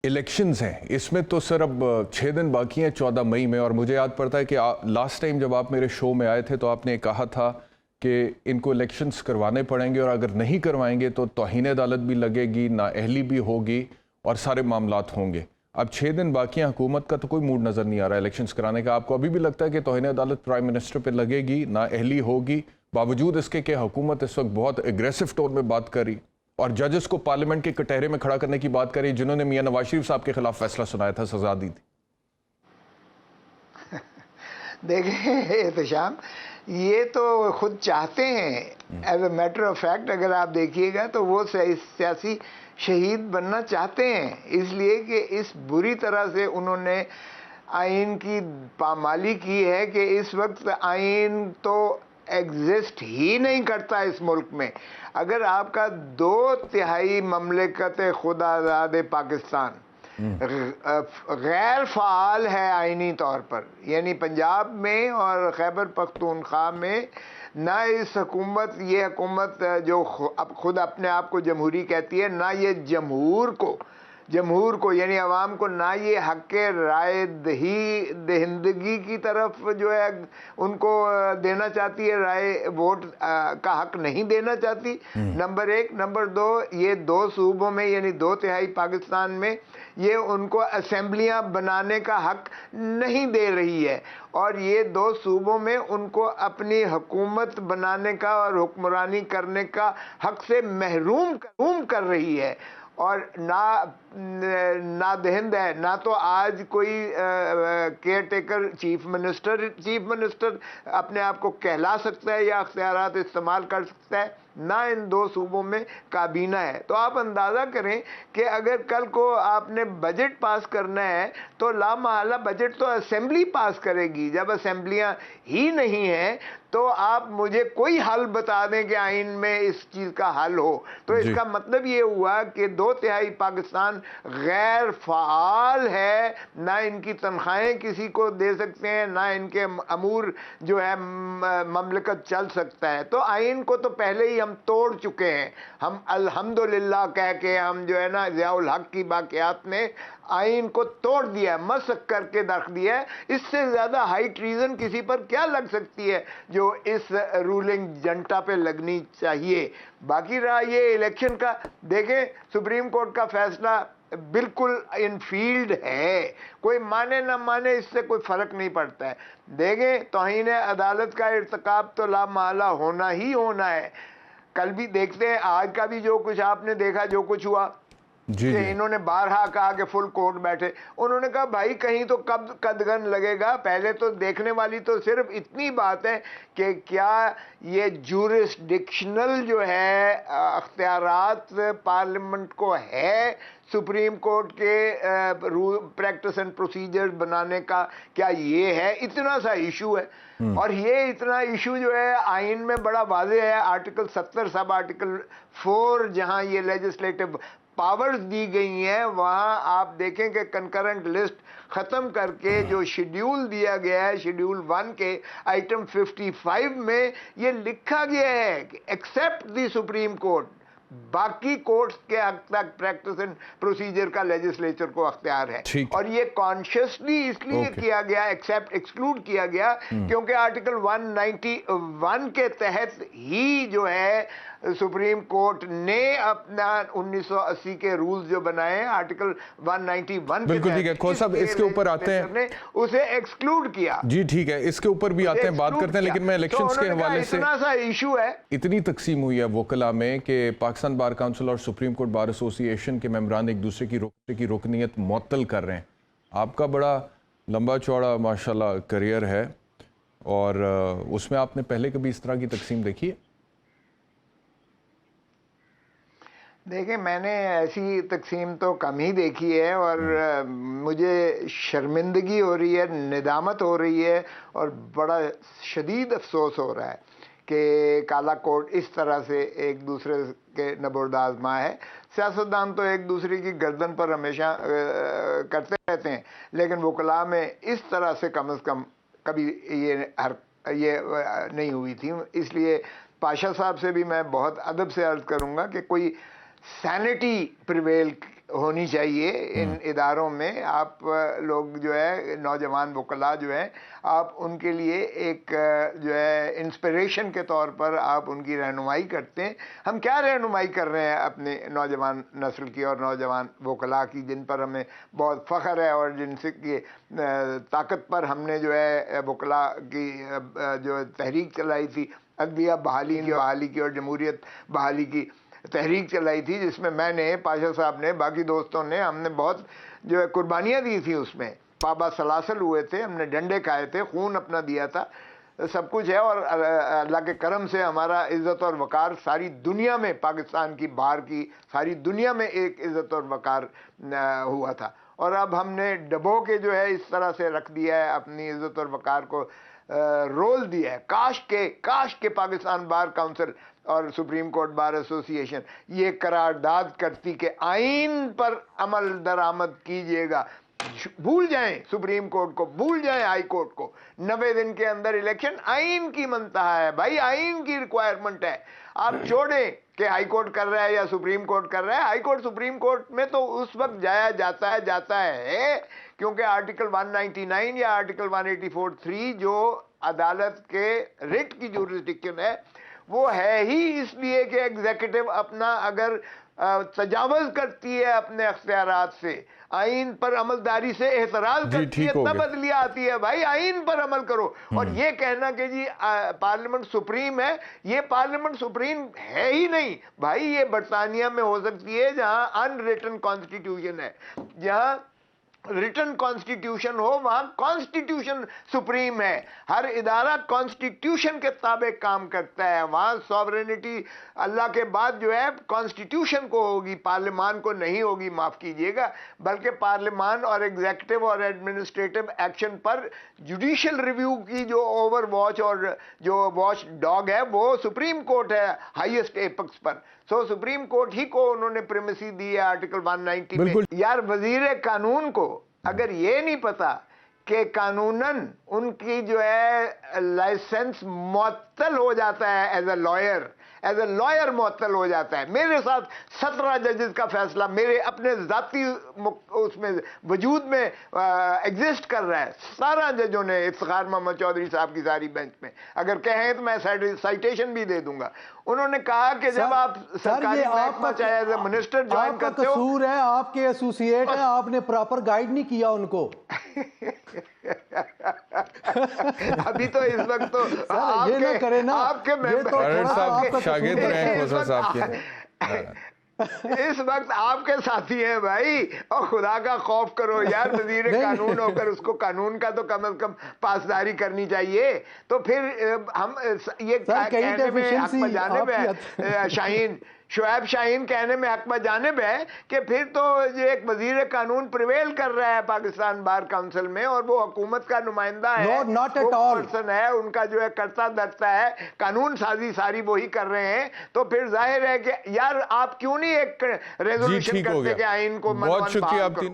Elections ہیں، اس میں تو سر اب 6 دن باقی ہیں 14 مئی میں، اور مجھے یاد پڑتا ہے کہ لاسٹ ٹائم جب آپ میرے شو میں آئے تھے تو آپ نے کہا تھا کہ ان کو الیکشنز کروانے پڑیں گے، اور اگر نہیں کروائیں گے تو توہین عدالت بھی لگے گی، نااہلی بھی ہوگی اور سارے معاملات ہوں گے۔ اب 6 دن باقی ہیں، حکومت کا تو کوئی موڈ نظر نہیں آ رہا ہے الیکشنز کرانے کا۔ آپ کو ابھی بھی لگتا ہے کہ توہین عدالت پرائم منسٹر پہ لگے گی، نااہلی ہوگی، باوجود اس کے کہ حکومت اس وقت بہت اگریسو ٹون میں بات کر رہی اور ججز کو پارلیمنٹ کے کٹہرے میں کھڑا کرنے کی بات کری، جنہوں نے میاں نواز شریف صاحب کے خلاف فیصلہ سنایا تھا، سزا دی تھی؟ دیکھیں احتشام، یہ تو خود چاہتے ہیں، as a matter of fact اگر آپ دیکھیے گا تو وہ سیاسی شہید بننا چاہتے ہیں، اس لیے کہ اس بری طرح سے انہوں نے آئین کی پامالی کی ہے کہ اس وقت آئین تو ایگزسٹ ہی نہیں کرتا اس ملک میں۔ اگر آپ کا 2/3 مملکت خود آزاد پاکستان غیر فعال ہے آئینی طور پر، یعنی پنجاب میں اور خیبر پختونخوا میں نہ اس حکومت، یہ حکومت جو خود اپنے آپ کو جمہوری کہتی ہے، نہ یہ جمہور کو یعنی عوام کو نہ یہ حق رائے دہندگی کی طرف جو ہے ان کو دینا چاہتی ہے، رائے ووٹ کا حق نہیں دینا چاہتی، نمبر 1۔ نمبر 2، یہ 2 صوبوں میں یعنی 2/3 پاکستان میں یہ ان کو اسمبلیاں بنانے کا حق نہیں دے رہی ہے، اور یہ 2 صوبوں میں ان کو اپنی حکومت بنانے کا اور حکمرانی کرنے کا حق سے محروم کر رہی ہے، اور نادہند ہے۔ نہ تو آج کوئی کیئر ٹیکر چیف منسٹر اپنے آپ کو کہلا سکتا ہے یا اختیارات استعمال کر سکتا ہے، نہ ان 2 صوبوں میں کابینہ ہے۔ تو آپ اندازہ کریں کہ اگر کل کو آپ نے بجٹ پاس کرنا ہے تو لا محالہ بجٹ تو اسمبلی پاس کرے گی۔ جب اسمبلیاں ہی نہیں ہیں تو آپ مجھے کوئی حل بتا دیں کہ آئین میں اس چیز کا حل ہو، تو اس کا مطلب یہ ہوا کہ 2/3 پاکستان غیر فعال ہے، نہ ان کی تنخواہیں کسی کو دے سکتے ہیں، نہ ان کے امور جو ہے مملکت چل سکتا ہے۔ تو آئین کو تو پہلے ہی ہم توڑ چکے ہیں، ہم الحمدللہ کہہ کے ہم جو ہے نا ضیاء الحق کی باقیات میں آئین کو توڑ دیا ہے، مسخ کر کے رکھ دیا ہے۔ اس سے زیادہ ہائی ٹریزن کسی پر کیا لگ سکتی ہے جو اس رولنگ جنٹا پہ لگنی چاہیے۔ باقی رہا یہ الیکشن کا، دیکھیں سپریم کورٹ کا فیصلہ بالکل ان فیلڈ ہے، کوئی مانے نہ مانے اس سے کوئی فرق نہیں پڑتا ہے۔ دیکھیں توہین عدالت کا ارتکاب تو لا محالہ ہونا ہی ہونا ہے۔ کل بھی دیکھتے ہیں، آج کا بھی جو کچھ آپ نے دیکھا، جو کچھ ہوا کہ انہوں نے بارہا کہا کہ فل کورٹ بیٹھے، انہوں نے کہا بھائی کہیں تو کب قدغن لگے گا۔ پہلے تو دیکھنے والی تو صرف اتنی بات ہے کہ کیا یہ جورسڈکشنل جو ہے اختیارات پارلیمنٹ کو ہے سپریم کورٹ کے پریکٹس اینڈ پروسیجر بنانے کا، کیا یہ ہے؟ اتنا سا ایشو ہے، اور یہ اتنا ایشو جو ہے آئین میں بڑا واضح ہے، آرٹیکل 70 سب آرٹیکل 4 جہاں یہ لیجسلیٹو پاورز دی گئی ہیں، وہاں آپ دیکھیں کہ کنکرنٹ لسٹ ختم کر کے جو شیڈیول دیا گیا ہے، شیڈیول 1 کے آئٹم 55 میں یہ لکھا گیا ہے کہ ایکسیپٹ دی سپریم کورٹ، باقی کورٹس کے حد تک پریکٹس اینڈ پروسیجر کا لیجسلیچر کو اختیار ہے، اور یہ کانشیسلی اس لیے کیا گیا، ایکسکلوڈ کیا گیا کیونکہ آرٹیکل 191 کے تحت ہی جو ہے سپریم کورٹ نے اپنا 1980 کے رولز جو بنائے ہیں آرٹیکل 191 کے بالکل ٹھیک ہے کھوسا صاحب، اس کے اوپر آتے ہیں، اسے ایکسکلوڈ کیا۔ جی ٹھیک ہے، اس کے اوپر بھی آتے ہیں، بات کرتے ہیں، لیکن میں الیکشنز کے حوالے سے اتنا سا ایشو ہے۔ اتنی تقسیم ہوئی ہے وکلا میں کہ پاکستان بار کونسل اور سپریم کورٹ بار ایسوسی ایشن کے ممبران ایک دوسرے کی رکنیت معطل کر رہے ہیں۔ آپ کا بڑا لمبا چوڑا ماشاءاللہ کریئر ہے، اور اس میں آپ نے پہلے کبھی اس طرح کی تقسیم دیکھی ہے؟ دیکھیں میں نے ایسی تقسیم تو کم ہی دیکھی ہے، اور مجھے شرمندگی ہو رہی ہے، ندامت ہو رہی ہے، اور بڑا شدید افسوس ہو رہا ہے کہ کالا کوٹ اس طرح سے ایک دوسرے کے نبرد آزما ہے۔ سیاستدان تو ایک دوسرے کی گردن پر ہمیشہ کرتے رہتے ہیں، لیکن وکلاء میں اس طرح سے کم از کم کبھی یہ نہیں ہوئی تھی۔ اس لیے پاشا صاحب سے بھی میں بہت ادب سے عرض کروں گا کہ کوئی سینٹی پریویل ہونی چاہیے ان اداروں میں. آپ لوگ جو ہے نوجوان وکلاء جو ہیں آپ ان کے لیے ایک جو ہے انسپریشن کے طور پر آپ ان کی رہنمائی کرتے ہیں. ہم کیا رہنمائی کر رہے ہیں اپنے نوجوان نسل کی اور نوجوان وکلاء کی جن پر ہمیں بہت فخر ہے اور جن سے کی طاقت پر ہم نے جو ہے وکلاء کی جو تحریک چلائی تھی, عدلیہ بحالی کی اور جمہوریت بحالی کی تحریک چلائی تھی, جس میں میں نے, پاشا صاحب نے, باقی دوستوں نے, ہم نے بہت جو ہے قربانیاں دی تھی. اس میں پابا سلاسل ہوئے تھے, ہم نے ڈنڈے کھائے تھے, خون اپنا دیا تھا, سب کچھ ہے. اور اللہ کے کرم سے ہمارا عزت اور وقار ساری دنیا میں, پاکستان کی باہر کی ساری دنیا میں ایک عزت اور وقار ہوا تھا. اور اب ہم نے ڈبو کے جو ہے اس طرح سے رکھ دیا ہے, اپنی عزت اور وقار کو رول دیا ہے. کاش کے پاکستان بار کونسل اور سپریم کورٹ بار ایسوسی ایشن یہ قرارداد کرتی کہ آئین پر عمل درآمد کیجئے گا. بھول جائیں سپریم کورٹ کو, بھول جائیں ہائی کورٹ کو. 90 دن کے اندر الیکشن آئین کی منتہا ہے بھائی, آئین کی ریکوائرمنٹ ہے. آپ چھوڑیں کہ ہائی کورٹ کر رہا ہے یا سپریم کورٹ کر رہا ہے. ہائی کورٹ سپریم کورٹ میں تو اس وقت جایا جاتا ہے کیونکہ آرٹیکل 199 یا آرٹیکل 184(3) جو عدالت کے ریٹ کی جورسڈکشن ہے وہ ہے ہی اس لیے کہ ایگزیکٹو اپنا اگر تجاوز کرتی ہے اپنے اختیارات سے, آئین پر عملداری سے احتراز کرتی ہے, تب عدلیہ آتی ہے. بھائی آئین پر عمل کرو. اور یہ کہنا کہ جی پارلیمنٹ سپریم ہے, یہ پارلیمنٹ سپریم ہے ہی نہیں بھائی. یہ برطانیہ میں ہو سکتی ہے جہاں ان ریٹن کانسٹیٹیوشن ہے, جہاں ریٹن کانسٹیٹیوشن ہو وہاں کانسٹیٹیوشن سپریم ہے. ہر ادارہ کانسٹیٹیوشن کے تابع کام کرتا ہے. وہاں سوورینٹی اللہ کے بعد جو ہے کانسٹیٹیوشن کو ہوگی, پارلیمان کو نہیں ہوگی, معاف کیجئے گا. بلکہ پارلیمان اور ایگزیکٹو اور ایڈمنسٹریٹو ایکشن پر جوڈیشل ریویو کی جو اوور واچ اور جو واچ ڈاگ ہے وہ سپریم کورٹ ہے ہائیسٹ ایپکس پر. سو سپریم کورٹ ہی کو انہوں نے پریمیسی دی ہے آرٹیکل 190 میں. یار وزیر قانون کو اگر یہ نہیں پتا کہ قانوناً ان کی جو ہے لائسنس معطل ہو جاتا ہے ایز اے لائر معطل ہو جاتا ہے. میرے ساتھ 17 ججز کا فیصلہ میرے اپنے ذاتی اس میں وجود میں ایگزسٹ کر رہا ہے. 17 ججوں نے, افتخار محمد چودھری صاحب کی ساری بینچ میں, اگر کہیں تو میں سائٹیشن بھی دے دوں گا. انہوں نے کہا کہ جب آپ سرکاری محکمہ چاہے ایز اے منسٹر جوائن کرتے ہو, قصور ہے آپ کے ایسوسیٹ ہیں, آپ نے پراپر گائیڈ نہیں کیا ان کو. ابھی تو اس وقت تو یہ نہ کرے نا, آپ کے شاگرد رہے ہیں کھوسا صاحب کے, اس وقت آپ کے ساتھی ہیں بھائی. اور خدا کا خوف کرو یار, وزیر قانون ہو کر اس کو قانون کا تو کم از کم پاسداری کرنی چاہیے. تو پھر ہم یہ کہنے میں حق بجانب ہے شعیب شاہین کہنے میں حق بجانب ہے کہ پھر تو یہ ایک وزیر قانون پریویل کر رہا ہے پاکستان بار کونسل میں, اور وہ حکومت کا نمائندہ ہے, وہ پرسن ہے, ان کا جو ہے کرتا دھرتا ہے, قانون سازی ساری وہی کر رہے ہیں. تو پھر ظاہر ہے کہ یار آپ کیوں نہیں ایک ریزولوشن کرتے کہ آئین کو بہت شکریہ آپ تینوں.